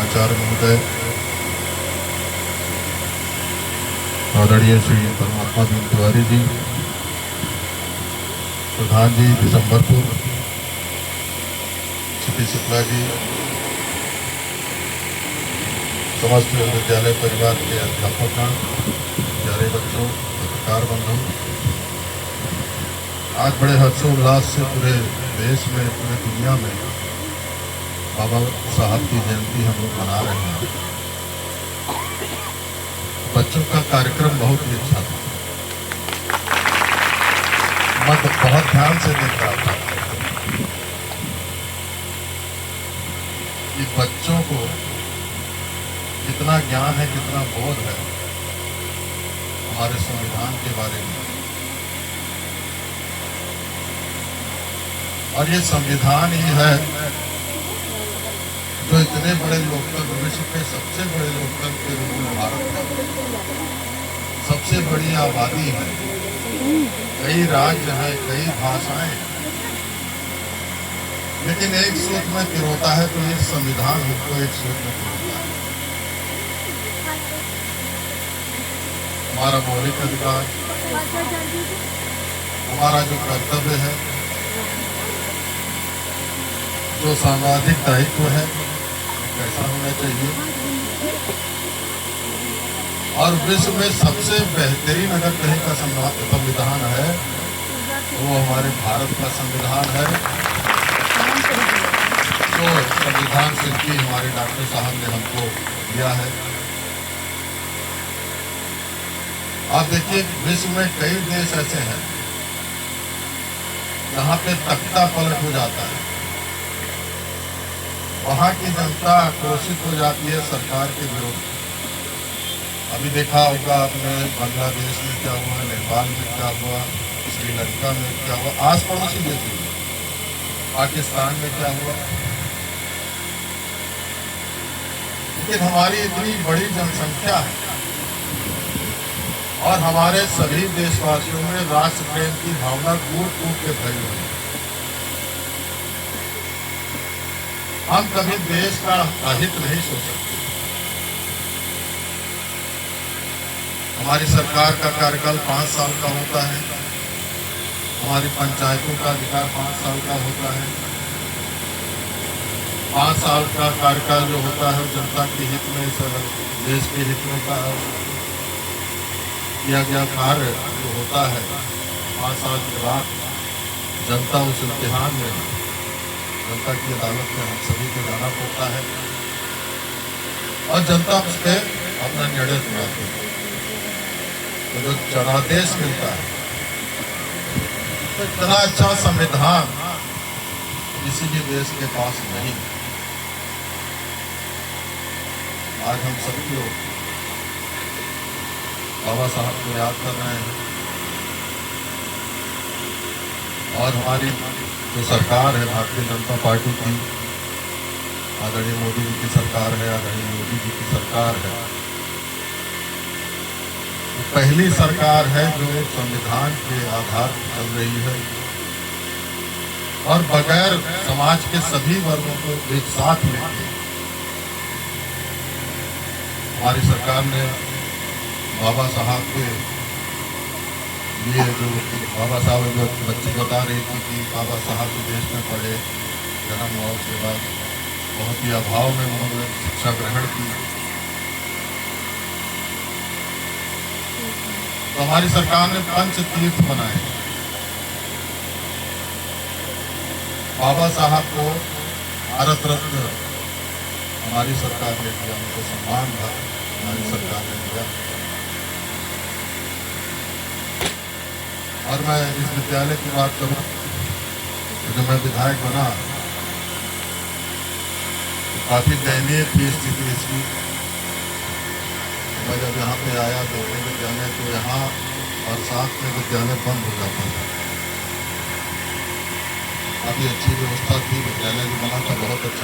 प्राचार्य महोदय, आदरणीय श्री परमात्मा दीन तिवारी जी, प्रधान जी दिसंबरपुर, सीपी शुक्ला जी, समस्त विद्यालय परिवार के अध्यापकगण, प्यारे बच्चों, पत्रकार बंधु, आज बड़े हर्षोल्लास से पूरे देश में, पूरे दुनिया में बाबा साहब की जयंती हम लोग मना रहे हैं। बच्चों का कार्यक्रम बहुत ही अच्छा था, मैं तो बहुत ध्यान से देख रहा था कि बच्चों को कितना ज्ञान है, कितना बोध है हमारे संविधान के बारे में। और ये संविधान ही है जो इतने बड़े लोकतंत्र, विश्व के सबसे बड़े लोकतंत्र के रूप में भारत है, सबसे बड़ी आबादी है, कई राज्य हैं, कई भाषाएं, लेकिन एक सूत्र में पिरोता है, तो ये संविधान हमको एक सूत्र में पिरोता है। हमारा मौलिक अधिकार, हमारा जो कर्तव्य है, जो सामाजिक दायित्व है, कैसा होना चाहिए। और विश्व में सबसे बेहतरीन अगर कहीं का संविधान है तो वो हमारे भारत का संविधान है। तो संविधान शिल्पी हमारे डॉक्टर साहब ने हमको दिया है। आप देखिए, विश्व में कई देश ऐसे हैं जहाँ पे तख्ता पलट हो जाता है, वहां की जनता आक्रोशित हो जाती है सरकार के विरुद्ध। अभी देखा होगा आपने, बांग्लादेश में क्या हुआ, नेपाल में क्या हुआ, श्रीलंका में क्या हुआ, आस पड़ोसी देश में, पाकिस्तान में क्या हुआ। लेकिन हमारी इतनी बड़ी जनसंख्या है और हमारे सभी देशवासियों में राष्ट्र प्रेम की भावना कूट कूट के भरी हुई है। हम कभी देश का अहित नहीं सोच सकते। हमारी सरकार का कार्यकाल 5 साल का होता है, हमारी पंचायतों का अधिकार 5 साल का होता है। 5 साल का कार्यकाल जो होता है जनता के हित में, देश के हित में का किया गया कार्य जो होता है, 5 साल के बाद जनता उस इम्तिहान में, जनता की अदालत में हम सभी को जाना पड़ता है और जनता उस पर अपना निर्णय सुनाती है। तो जो जनादेश मिलता है, तो इतना अच्छा संविधान किसी भी देश के पास नहीं। आज हम सभी लोग बाबा साहब को याद कर रहे हैं और हमारी जो सरकार है भारतीय जनता पार्टी की, आदरणीय मोदी जी की सरकार है, आदरणीय मोदी जी की सरकार है, तो पहली सरकार है जो संविधान के आधार पर चल रही है और बगैर समाज के सभी वर्गों को एक साथ लेके हमारी सरकार ने बाबा साहब के ये जो बाबा साहब जो बच्ची बता रही थी कि बाबा साहब के देश में पढ़े, जन्म हुआ, उसके बाद बहुत ही अभाव में उन्होंने शिक्षा ग्रहण की। तो हमारी सरकार ने 5 तीर्थ बनाए। बाबा साहब को भारत रत्न हमारी सरकार ने दिया, उनको सम्मान था हमारी सरकार ने दिया। और मैं इस विद्यालय की बात करूं तो जब मैं विधायक बना तो काफी दयनीय थी स्थिति इसकी। मैं जब यहाँ पे आया देखने विद्यालय, तो यहाँ बरसात में विद्यालय बंद हो जाता था। काफी अच्छी व्यवस्था थी, विद्यालय जो बना था बहुत अच्छा